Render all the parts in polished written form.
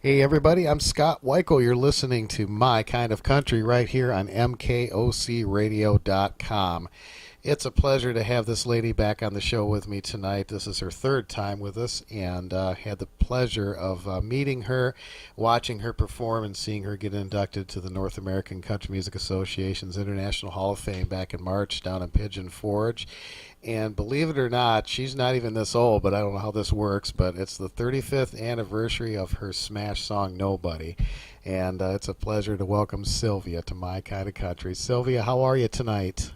Hey everybody, I'm Scott Wikle. You're listening to My Kind of Country right here on MKOCRadio.com. It's a pleasure to have this lady back on the show with me tonight. This is her third time with us, and had the pleasure of meeting her, watching her perform, and seeing her get inducted to the North American Country Music Association's International Hall of Fame back in March down in Pigeon Forge. And believe it or not, she's not even this old, but I don't know how this works, but it's the 35th anniversary of her smash song, Nobody. And it's a pleasure to welcome Sylvia to My Kind of Country. Sylvia, how are you tonight?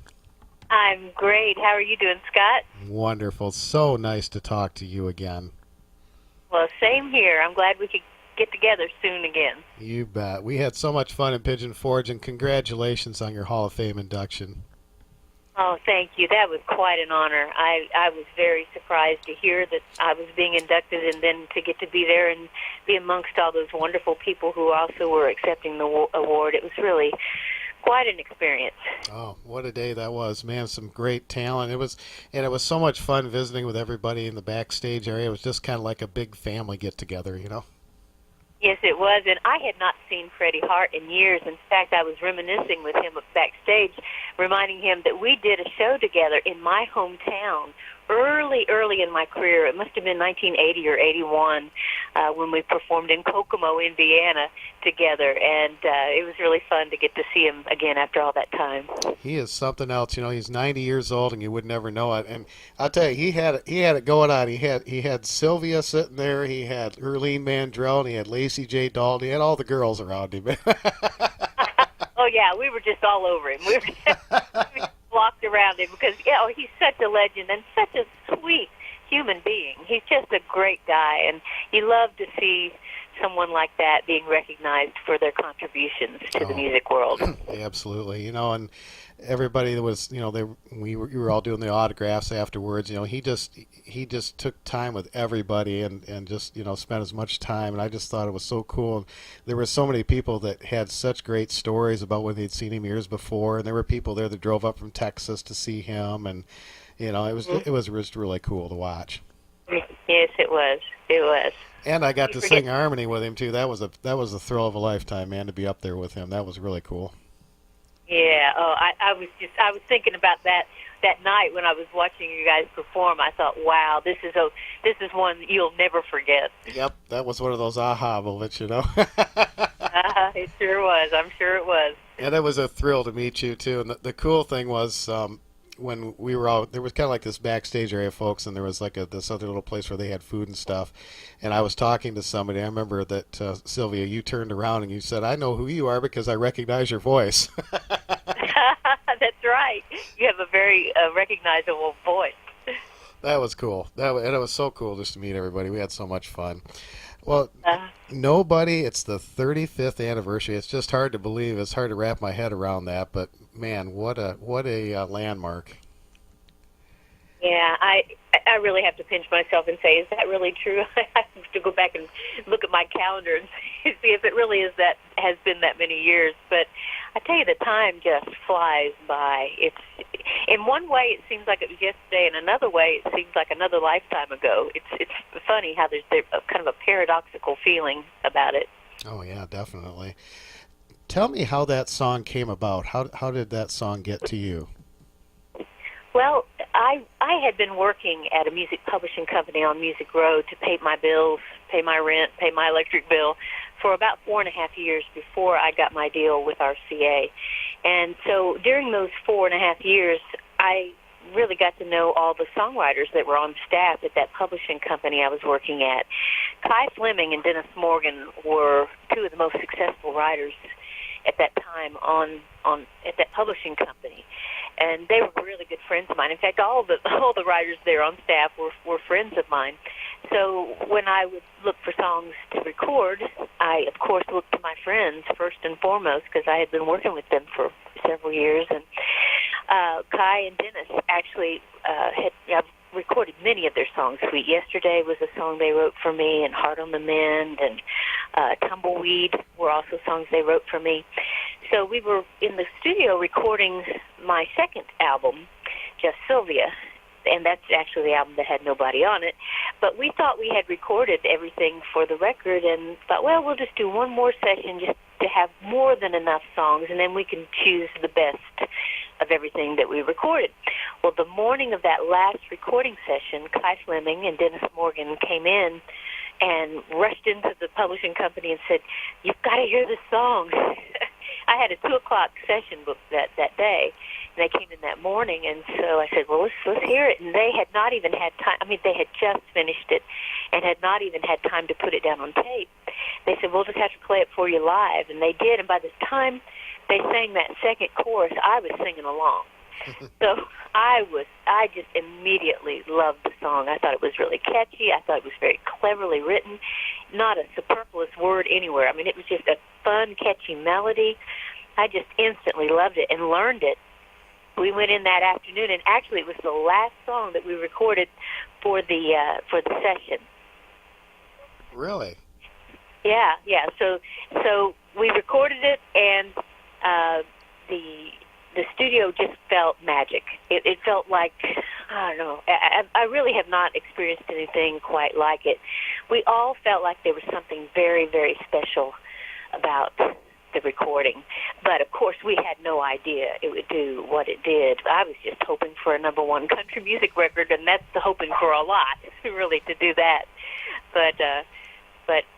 I'm great. How are you doing, Scott? Wonderful. So nice to talk to you again. Well, same here. I'm glad we could get together soon again. You bet. We had so much fun in Pigeon Forge, and congratulations on your Hall of Fame induction. Oh, thank you. That was quite an honor. I was very surprised to hear that I was being inducted and then to get to be there and be amongst all those wonderful people who also were accepting the award. It was really quite an experience. Oh, what a day that was, man! Some great talent. It was so much fun visiting with everybody in the backstage area. It was just kind of like a big family get together, you know. Yes, it was, and I had not seen Freddie Hart in years. In fact, I was reminiscing with him backstage, reminding him that we did a show together in my hometown early in my career. It must have been 1980 or 81 when we performed in Kokomo, Indiana together, and it was really fun to get to see him again after all that time. He is something else, you know. He's 90 years old, and you would never know it. And I'll tell you, he had it going on. He had Sylvia sitting there. He had Erlene Mandrell, and he had Lacey J. Dalton. He had all the girls around him. Oh yeah, we were just all over him. We flocked around him because he's such a legend and such a sweet human being. He's just a great guy, and you love to see someone like that being recognized for their contributions to the music world. Absolutely, you know, and everybody that was, you know, we were all doing the autographs afterwards. You know, he just took time with everybody and just, you know, spent as much time. And I just thought it was so cool. And there were so many people that had such great stories about when they'd seen him years before, and there were people there that drove up from Texas to see him, and you know, it was just really cool to watch. Yes, it was. It was. And I got to sing harmony with him too. That was a thrill of a lifetime, man, to be up there with him. That was really cool. Yeah. Oh, I was thinking about that night when I was watching you guys perform. I thought, wow, this is one you'll never forget. Yep, that was one of those aha moments, you know. It sure was. I'm sure it was. And it was a thrill to meet you too. And the cool thing was, when we were out, there was kind of like this backstage area, folks, and there was like this other little place where they had food and stuff. And I was talking to somebody. I remember that, Sylvia, you turned around and you said, "I know who you are because I recognize your voice." That's right. You have a very recognizable voice. That was cool. And it was so cool just to meet everybody. We had so much fun. Well, Nobody, it's the 35th anniversary. It's just hard to believe. It's hard to wrap my head around that, but man, what a landmark. Yeah, I really have to pinch myself and say, is that really true? I have to go back and look at my calendar and see if it really has been that many years. But I tell you, the time just flies by. It's in one way it seems like it was yesterday, in another way it seems like another lifetime ago. It's funny how there's kind of a paradoxical feeling about it. Oh yeah, definitely. Tell me how that song came about. How did that song get to you? Well, I had been working at a music publishing company on Music Row to pay my bills, pay my rent, pay my electric bill for about 4.5 years before I got my deal with RCA. And so during those 4.5 years, I really got to know all the songwriters that were on staff at that publishing company I was working at. Kai Fleming and Dennis Morgan were two of the most successful writers at that time at that publishing company. And they were really good friends of mine. In fact, all the writers there on staff were friends of mine. So when I would look for songs to record, I, of course, looked to my friends first and foremost because I had been working with them for several years. And Kai and Dennis actually I've recorded many of their songs. Sweet Yesterday was a song they wrote for me, and Heart on the Mend, and Tumbleweed were also songs they wrote for me. So we were in the studio recording my second album, Just Sylvia, and that's actually the album that had nobody on it. But we thought we had recorded everything for the record, and thought, well, we'll just do one more session just to have more than enough songs, and then we can choose the best of everything that we recorded. Well, the morning of that last recording session, Kai Fleming and Dennis Morgan came in and rushed into the publishing company and said, "You've got to hear this song." I had a 2 o'clock session booked that day, and they came in that morning, and so I said, well, let's hear it. And they had not even had time. I mean, they had just finished it and had not even had time to put it down on tape. They said, we'll just have to play it for you live, and they did. And by the time they sang that second chorus, I was singing along. So I just immediately loved the song. I thought it was really catchy. I thought it was very cleverly written. Not a superfluous word anywhere. I mean, it was just a fun, catchy melody. I just instantly loved it and learned it. We went in that afternoon, and actually it was the last song that we recorded for the session. Really? Yeah. So we recorded it, and the studio just felt magic. It felt like, I don't know, I really have not experienced anything quite like it. We all felt like there was something very, very special about the recording. But, of course, we had no idea it would do what it did. I was just hoping for a #1 country music record, and that's hoping for a lot, really, to do that. But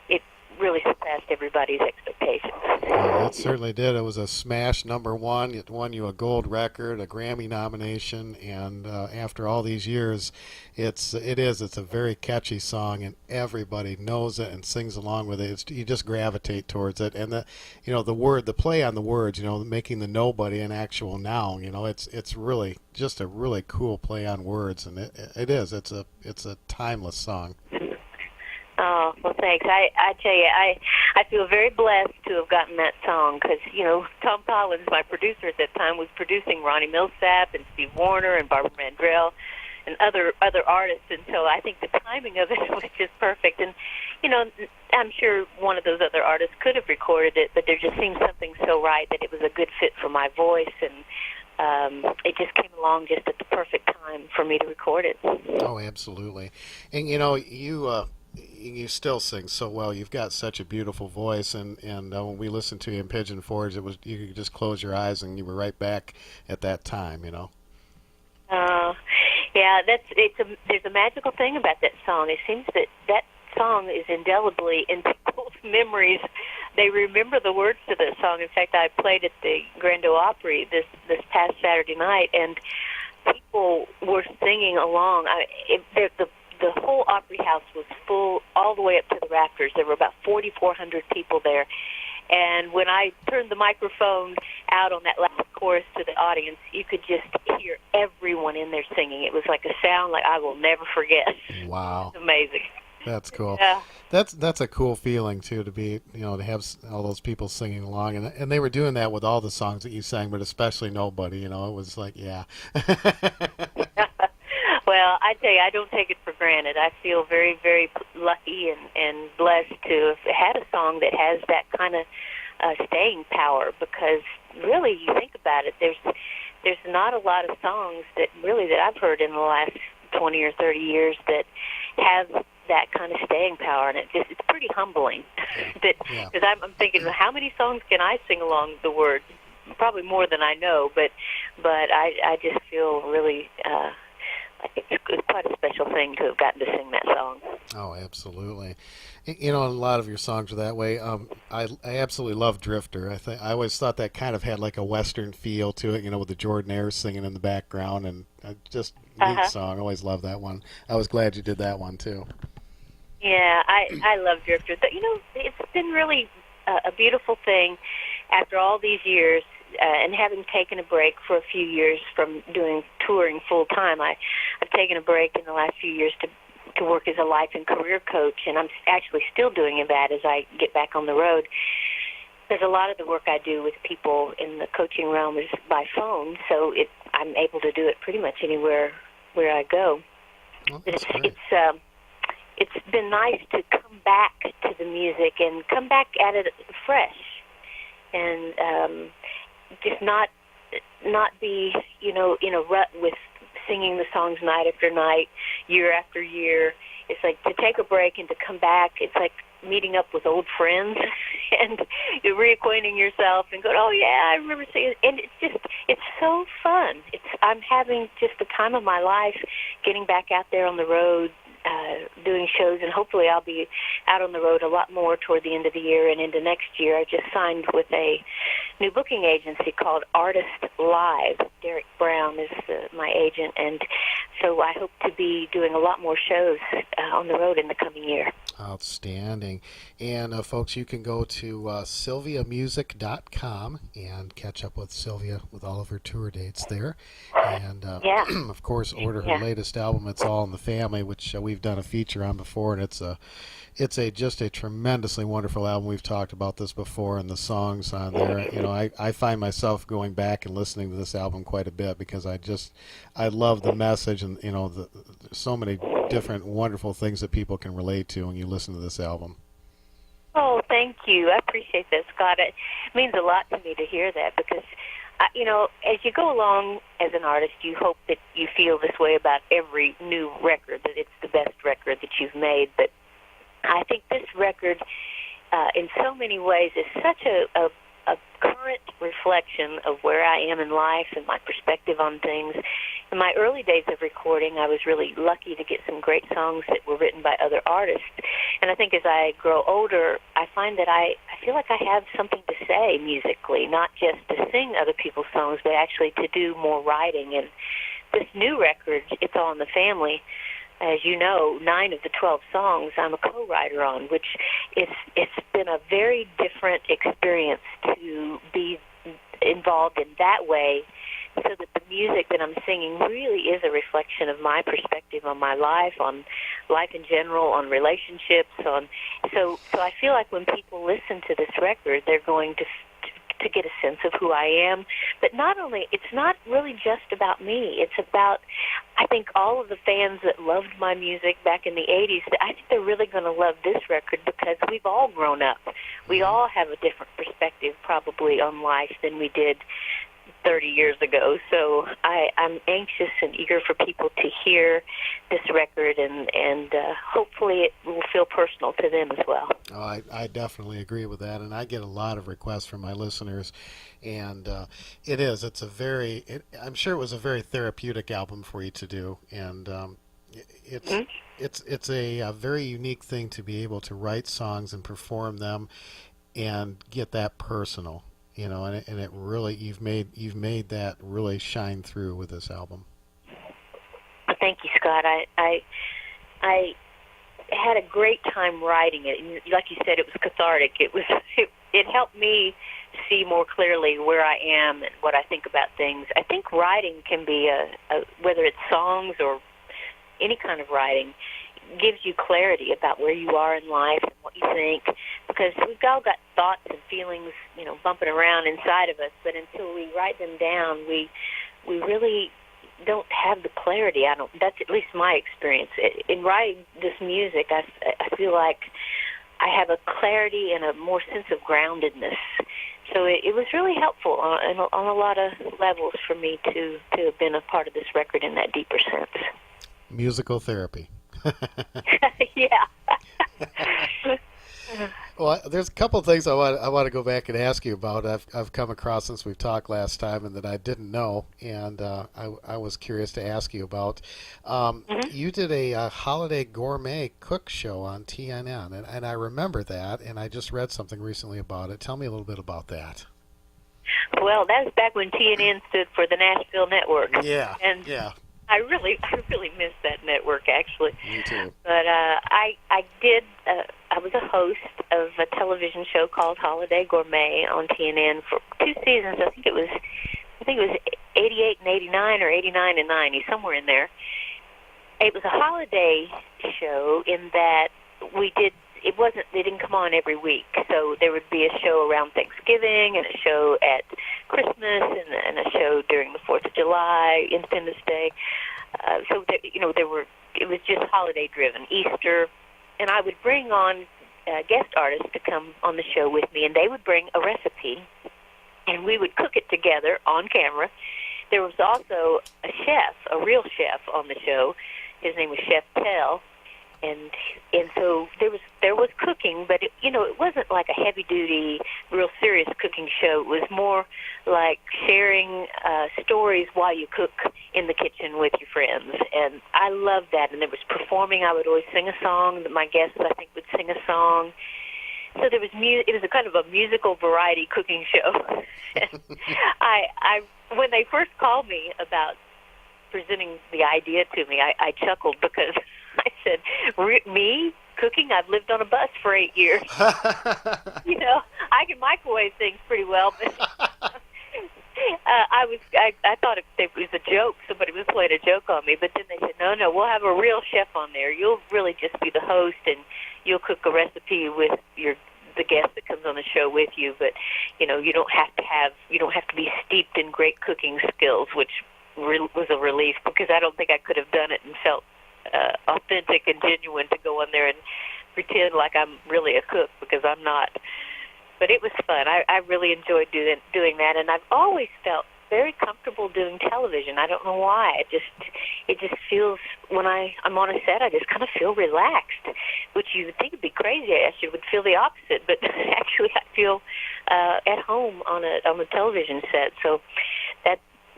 it really surpassed everybody's expectations. Yeah, it certainly did. It was a smash #1. It won you a gold record, a Grammy nomination, and after all these years, it's a very catchy song, and everybody knows it and sings along with it. You just gravitate towards it, and the play on the words, making the nobody an actual noun. It's really just a really cool play on words, and it's a timeless song. Oh, well, thanks. I tell you, I feel very blessed to have gotten that song because, Tom Collins, my producer at that time, was producing Ronnie Millsap and Steve Wariner and Barbara Mandrell and other artists, and so I think the timing of it was just perfect. And, I'm sure one of those other artists could have recorded it, but there just seemed something so right that it was a good fit for my voice, and it just came along just at the perfect time for me to record it. Oh, absolutely. And, you still sing so well. You've got such a beautiful voice, and when we listened to you in Pigeon Forge, you could just close your eyes and you were right back at that time. Yeah, there's a magical thing about that song. It seems that song is indelibly in people's memories. They remember the words to that song. In fact, I played at the Grand Ole Opry this past Saturday night, and people were singing along. The whole Opry House was full all the way up to the rafters. There were about 4,400 people there. And when I turned the microphone out on that last chorus to the audience, you could just hear everyone in there singing. It was like a sound like I will never forget. Wow. It's amazing. That's cool. Yeah. That's a cool feeling too, to be to have all those people singing along, and they were doing that with all the songs that you sang, but especially Nobody. It was like, yeah. Well, I tell you, I don't take it for granted. I feel very, very lucky and blessed to have had a song that has that kind of staying power, because really, you think about it, there's not a lot of songs that I've heard in the last 20 or 30 years that have that kind of staying power, and it's pretty humbling. Because I'm thinking, how many songs can I sing along the words? Probably more than I know, but I just feel really it's quite a special thing to have gotten to sing that song. Oh, absolutely. A lot of your songs are that way. I absolutely love Drifter. I always thought that kind of had like a Western feel to it, with the Jordanaires singing in the background, and just neat song. I always loved that one. I was glad you did that one too. Yeah, I love Drifter. So, it's been really a beautiful thing after all these years. And having taken a break for a few years from touring full time, I've taken a break in the last few years to work as a life and career coach, and I'm actually still doing that as I get back on the road. There's a lot of the work I do with people in the coaching realm is by phone, so I'm able to do it pretty much anywhere where I go. Well, it's been nice to come back to the music and come back at it fresh, and just not be in a rut with singing the songs night after night, year after year. It's like to take a break and to come back. It's like meeting up with old friends and you're reacquainting yourself and going, oh yeah, I remember seeing it. And it's so fun. I'm having just the time of my life getting back out there on the road, doing shows, and hopefully I'll be out on the road a lot more toward the end of the year and into next year. I just signed with a new booking agency called Artist Live. Derek Brown is my agent, and so I hope to be doing a lot more shows on the road in the coming year. Outstanding. And folks, you can go to sylviamusic.com and catch up with Sylvia with all of her tour dates there. And, of course, order her latest album, It's All in the Family, which we've done a feature on before, and it's just a tremendously wonderful album. We've talked about this before, and the songs on there. You know, I find myself going back and listening to this album quite a bit because I love the message, and you know, there's so many different wonderful things that people can relate to when you listen to this album. Oh, thank you. I appreciate that, Scott. It means a lot to me to hear that because, you know, as you go along as an artist, you hope that you feel this way about every new record, that it's the best record that you've made. But I think this record, in so many ways, is such a current reflection of where I am in life and my perspective on things. In my early days of recording, I was really lucky to get some great songs that were written by other artists. And I think as I grow older, I find that I feel like I have something to say musically, not just to sing other people's songs, but actually to do more writing. And this new record, It's All in the Family, as you know, 9 of the 12 songs I'm a co-writer on, which it's been a very different experience to be involved in that way, so that the music that I'm singing really is a reflection of my perspective on my life, on life in general, on relationships. So I feel like when people listen to this record, they're going to get a sense of who I am. But not only, it's not really just about me. It's about, I think, all of the fans that loved my music back in the 80s, I think they're really going to love this record because we've all grown up. We all have a different perspective probably on life than we did 30 years ago. So I'm anxious and eager for people to hear this record, and hopefully it will feel personal to them as well. Oh, I definitely agree with that, and I get a lot of requests from my listeners, and I'm sure it was a very therapeutic album for you to do, and it's a very unique thing to be able to write songs and perform them and get that personal. You know, and it really, you've made that really shine through with this album. Thank you, Scott. I had a great time writing it. And like you said, it was cathartic. It helped me see more clearly where I am and what I think about things. I think writing can be whether it's songs or any kind of writing, gives you clarity about where you are in life and what you think, because we've all got thoughts and feelings, you know, bumping around inside of us, but until we write them down, we really don't have the clarity. That's at least my experience. In writing this music, I feel like I have a clarity and a more sense of groundedness. So it was really helpful on a lot of levels for me to have been a part of this record in that deeper sense. Musical therapy. Yeah. Well, there's a couple of things I want to go back and ask you about. I've come across since we've talked last time, and that I didn't know, and I was curious to ask you about. You did a holiday gourmet cook show on TNN, and I remember that, and I just read something recently about it. Tell me a little bit about that. Well, that was back when TNN stood for the Nashville Network. Yeah. And yeah. I really miss that network, actually. Me too. But I was a host of a television show called Holiday Gourmet on TNN for 2 seasons. I think it was 88 and 89 or 89 and 90, somewhere in there. It was a holiday show in that they didn't come on every week. So there would be a show around Thanksgiving and a show at Christmas and a show during the 4th of July, Independence Day. It was just holiday driven, Easter. And I would bring on guest artists to come on the show with me, and they would bring a recipe, and we would cook it together on camera. there was also a chef, a real chef on the show. His name was Chef Tell, and so there was cooking, but it wasn't like a heavy duty, real serious cooking show. It was more like sharing stories while you cook in the kitchen with your friends, and I loved that. And there was performing. I would always sing a song. My guests, I think, would sing a song. So there was it was a kind of a musical variety cooking show. I when they first called me about presenting the idea to me, I chuckled because I said, me cooking? I've lived on a bus for 8 years. I can microwave things pretty well, but I thought it was a joke. Somebody was playing a joke on me, but then they said, no, we'll have a real chef on there. You'll really just be the host, and you'll cook a recipe with the guest that comes on the show with you. But you don't have to be steeped in great cooking skills, which was a relief, because I don't think I could have done it and felt authentic and genuine to go on there and pretend like I'm really a cook, because I'm not. But it was fun. I really enjoyed doing that, and I've always felt very comfortable doing television. I don't know why. It just feels, when I'm on a set, I just kind of feel relaxed, which you would think would be crazy. I actually would feel the opposite, but actually I feel at home on a television set. So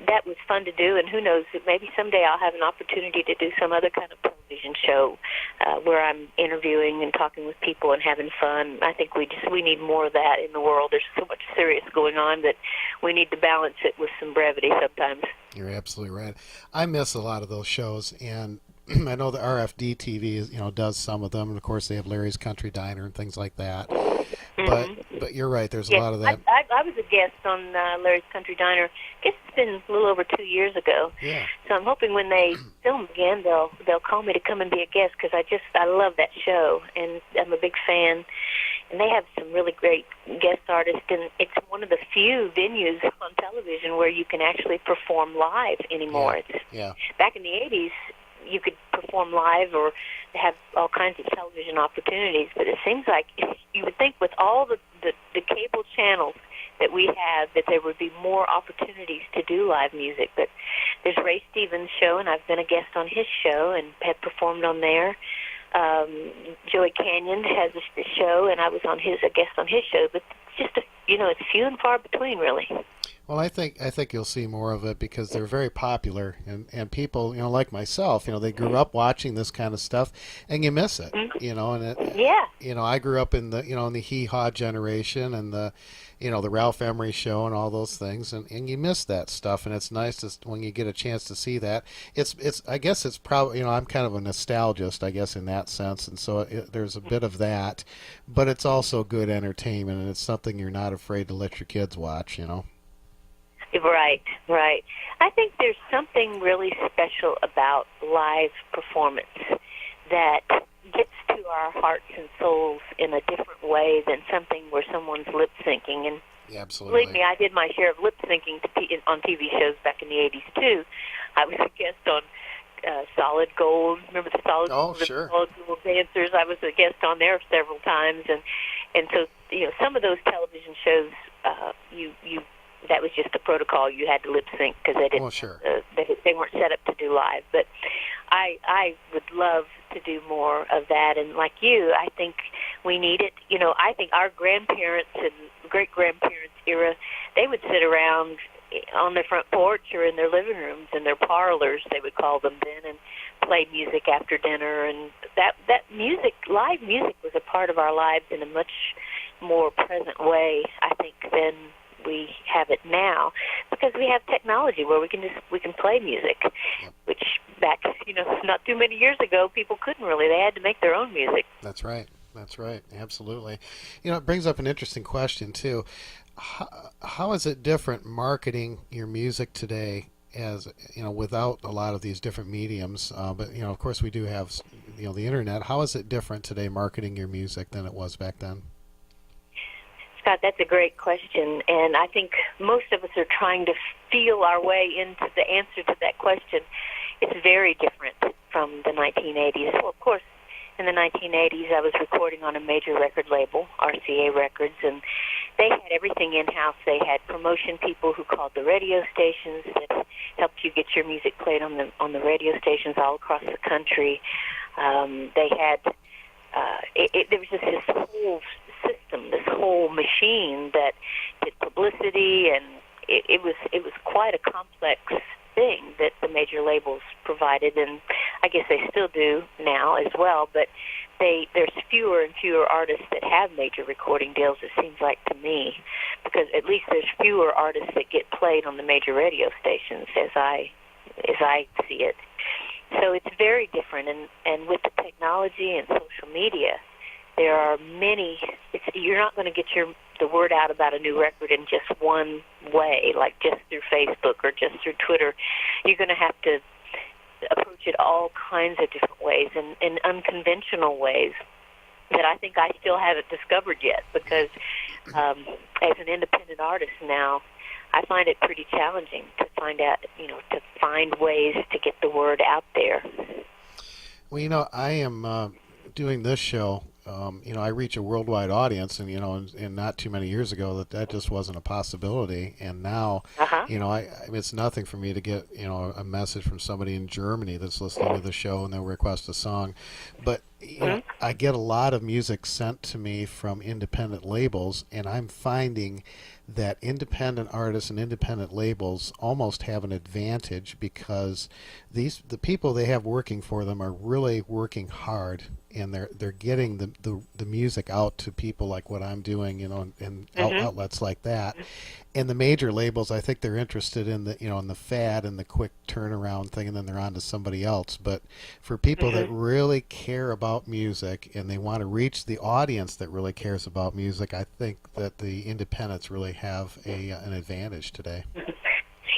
that was fun to do, and who knows, maybe someday I'll have an opportunity to do some other kind of television show where I'm interviewing and talking with people and having fun. I think we need more of that in the world. There's so much serious going on that we need to balance it with some brevity sometimes. You're absolutely right. I miss a lot of those shows, and I know the RFDTV does some of them, and of course they have Larry's Country Diner and things like that. But you're right. There's a lot of that. I was a guest on Larry's Country Diner. I guess it's been a little over 2 years ago. Yeah. So I'm hoping when they film again, they'll call me to come and be a guest, because I love that show, and I'm a big fan. And they have some really great guest artists, and it's one of the few venues on television where you can actually perform live anymore. Yeah. Back in the 80s, you could perform live or have all kinds of television opportunities, but it seems like you would think with all the cable channels that we have that there would be more opportunities to do live music. But there's Ray Stevens' show, and I've been a guest on his show and have performed on there. Joey Canyon has a show, and I was a guest on his show, but it's just it's few and far between, really. Well, I think you'll see more of it, because they're very popular, and people, like myself, they grew up watching this kind of stuff, and you miss it, and I grew up in the, in the Hee Haw generation, and the Ralph Emery show and all those things, and you miss that stuff, and it's nice when you get a chance to see that. I guess it's probably, I'm kind of a nostalgist, I guess, in that sense, and so there's a bit of that, but it's also good entertainment, and it's something you're not afraid to let your kids watch, Right. I think there's something really special about live performance that gets to our hearts and souls in a different way than something where someone's lip syncing. And yeah, absolutely. Believe me, I did my share of lip syncing on TV shows back in the 80s too. I was a guest on Solid Gold. Remember the Solid Gold? Sure. Solid Gold dancers. I was a guest on there several times, and so some of those television shows, that was just a protocol. You had to lip sync because they didn't. Oh, sure. They weren't set up to do live. But I would love to do more of that. And like you, I think we need it. I think our grandparents and great grandparents era, they would sit around on their front porch or in their living rooms, in their parlors, they would call them then, and play music after dinner. And that music, live music, was a part of our lives in a much more present way, I think, than we have it now, because we have technology where we can play music, which back not too many years ago people couldn't really. They had to make their own music. That's right. Absolutely. It brings up an interesting question too. How is it different marketing your music today, as without a lot of these different mediums? But of course we do have the internet. How is it different today marketing your music than it was back then? Scott, that's a great question, and I think most of us are trying to feel our way into the answer to that question. It's very different from the 1980s. Well, of course, in the 1980s, I was recording on a major record label, RCA Records, and they had everything in-house. They had promotion people who called the radio stations that helped you get your music played on the radio stations all across the country. They had there was just this whole system, this whole machine that did publicity, and it was quite a complex thing that the major labels provided, and I guess they still do now as well. But there's fewer and fewer artists that have major recording deals, it seems like to me, because at least there's fewer artists that get played on the major radio stations as I see it. So it's very different, and with the technology and social media, there are many. You're not going to get the word out about a new record in just one way, like just through Facebook or just through Twitter. You're going to have to approach it all kinds of different ways and in unconventional ways that I think I still haven't discovered yet, because as an independent artist now, I find it pretty challenging to find out, to find ways to get the word out there. Well, I am doing this show. I reach a worldwide audience, and and not too many years ago that just wasn't a possibility. And now, it's nothing for me to get a message from somebody in Germany that's listening to the show and they'll request a song. But I get a lot of music sent to me from independent labels, and I'm finding that independent artists and independent labels almost have an advantage, because the people they have working for them are really working hard, and they're getting the music out to people like what I'm doing, and outlets like that. And the major labels, I think they're interested in in the fad and the quick turnaround thing, and then they're on to somebody else. But for people that really care about music and they want to reach the audience that really cares about music, I think that the independents really have an advantage today.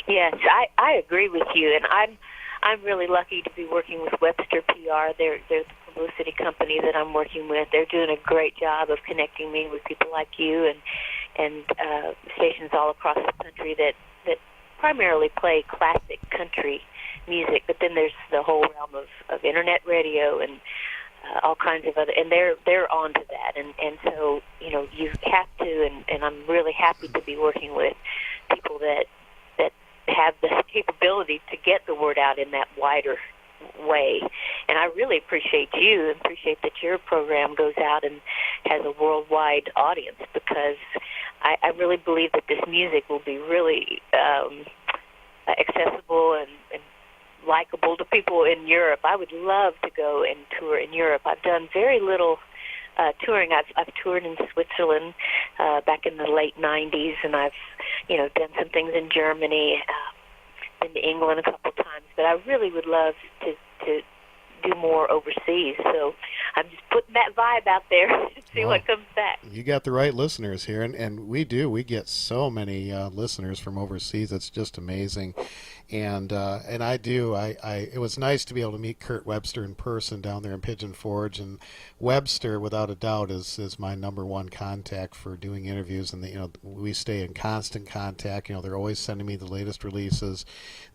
Yes, I agree with you, and I'm really lucky to be working with Webster PR. They're the publicity company that I'm working with. They're doing a great job of connecting me with people like you and stations all across the country that primarily play classic country music, but then there's the whole realm of internet radio and all kinds of other, and they're on to that, and so you have to, and I'm really happy to be working with people that have the capability to get the word out in that wider way. And I really appreciate you and appreciate that your program goes out and has a worldwide audience, because I really believe that this music will be really accessible and likable to people in Europe. I would love to go and tour in Europe. I've done very little touring. I've toured in Switzerland back in the late 90s, and I've done some things in Germany, been to England a couple times, but I really would love to do more overseas. So I'm just putting that vibe out there to see what comes back. You got the right listeners here, and we get so many listeners from overseas. It's just amazing. And it was nice to be able to meet Kurt Webster in person down there in Pigeon Forge, and Webster, without a doubt, is my number one contact for doing interviews, and we stay in constant contact. They're always sending me the latest releases,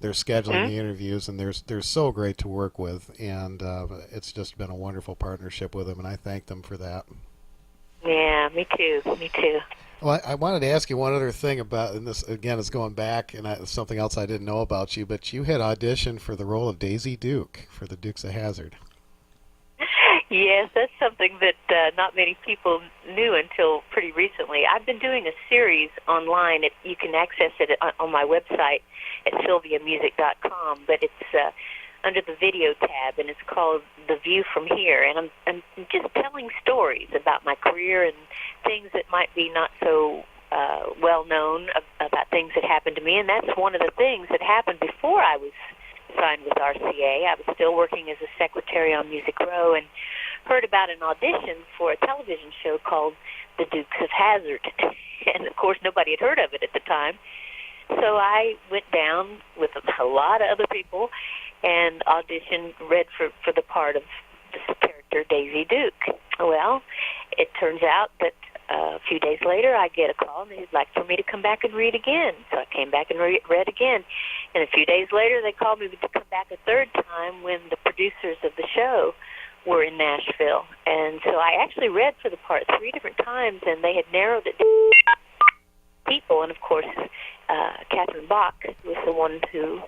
they're scheduling the interviews, and they're so great to work with, and it's just been a wonderful partnership with them, and I thank them for that. Yeah, me too. Well, I wanted to ask you one other thing about, and this again is going back, and something else I didn't know about you, but you had auditioned for the role of Daisy Duke for the Dukes of Hazzard. Yes, that's something that not many people knew until pretty recently. I've been doing a series online. You can access it on my website at sylviamusic.com, but it's under the video tab, and it's called The View from Here, and I'm just telling stories about my career and things that might be not so well known about things that happened to me, and that's one of the things that happened before I was signed with RCA. I was still working as a secretary on Music Row and heard about an audition for a television show called The Dukes of Hazzard, and of course nobody had heard of it at the time. So I went down with a lot of other people and auditioned, read for the part of the character Daisy Duke. Well, it turns out that a few days later I get a call and they'd like for me to come back and read again. So I came back and read again. And a few days later they called me to come back a third time when the producers of the show were in Nashville. And so I actually read for the part 3 different times, and they had narrowed it down people. And, of course, Catherine Bach was the one who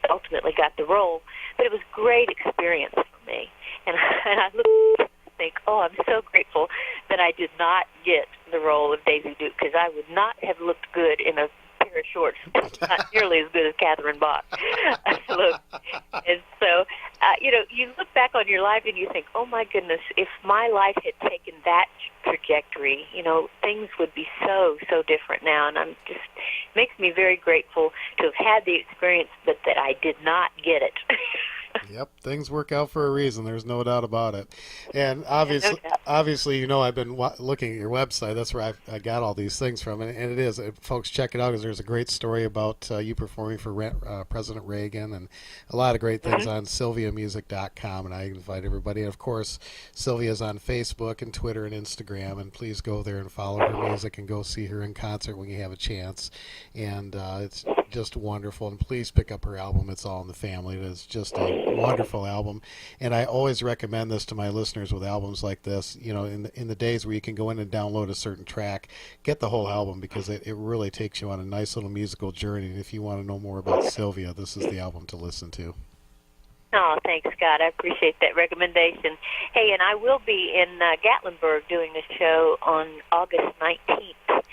ultimately got the role. But it was a great experience for me. And I look and think, oh, I'm so grateful that I did not get the role of Daisy Duke, because I would not have looked good in a pair of shorts, not nearly as good as Catherine Bach looked. And so, you look back on your life and you think, oh my goodness, if my life had taken that trajectory, things would be so, so different now. And it makes me very grateful to have had the experience, but that I did not get it. Yep, things work out for a reason. There's no doubt about it. And obviously, I've been looking at your website. That's where I got all these things from. And it is. Folks, check it out, because there's a great story about you performing for President Reagan, and a lot of great things on sylviamusic.com. And I invite everybody. And, of course, Sylvia's on Facebook and Twitter and Instagram. And please go there and follow her music and go see her in concert when you have a chance. And it's just wonderful. And please pick up her album, It's All in the Family. It is just a wonderful album, and I always recommend this to my listeners with albums like this. In the days where you can go in and download a certain track, get the whole album, because it really takes you on a nice little musical journey. And if you want to know more about Sylvia, this is the album to listen to. Oh, thanks, Scott. I appreciate that recommendation. Hey, and I will be in Gatlinburg doing this show on August 19th.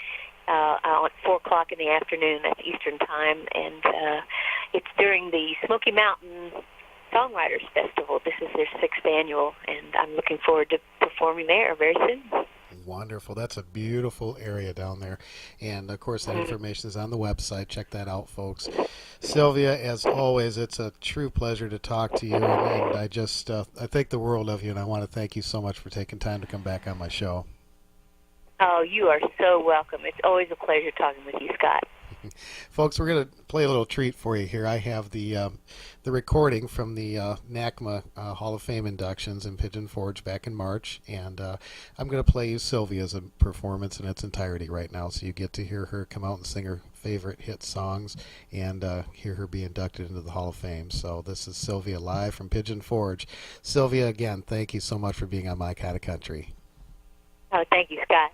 At 4 o'clock in the afternoon. That's Eastern Time, and it's during the Smoky Mountain Songwriters Festival. This is their 6th annual, and I'm looking forward to performing there very soon. Wonderful. That's a beautiful area down there. And, of course, that information is on the website. Check that out, folks. Sylvia, as always, it's a true pleasure to talk to you, and I just I think the world of you, and I want to thank you so much for taking time to come back on my show. Oh, you are so welcome. It's always a pleasure talking with you, Scott. Folks, we're going to play a little treat for you here. I have the recording from the NACMA Hall of Fame inductions in Pigeon Forge back in March, and I'm going to play you Sylvia's performance in its entirety right now, so you get to hear her come out and sing her favorite hit songs and hear her be inducted into the Hall of Fame. So this is Sylvia live from Pigeon Forge. Sylvia, again, thank you so much for being on My Kind of Country. Oh, thank you, Scott.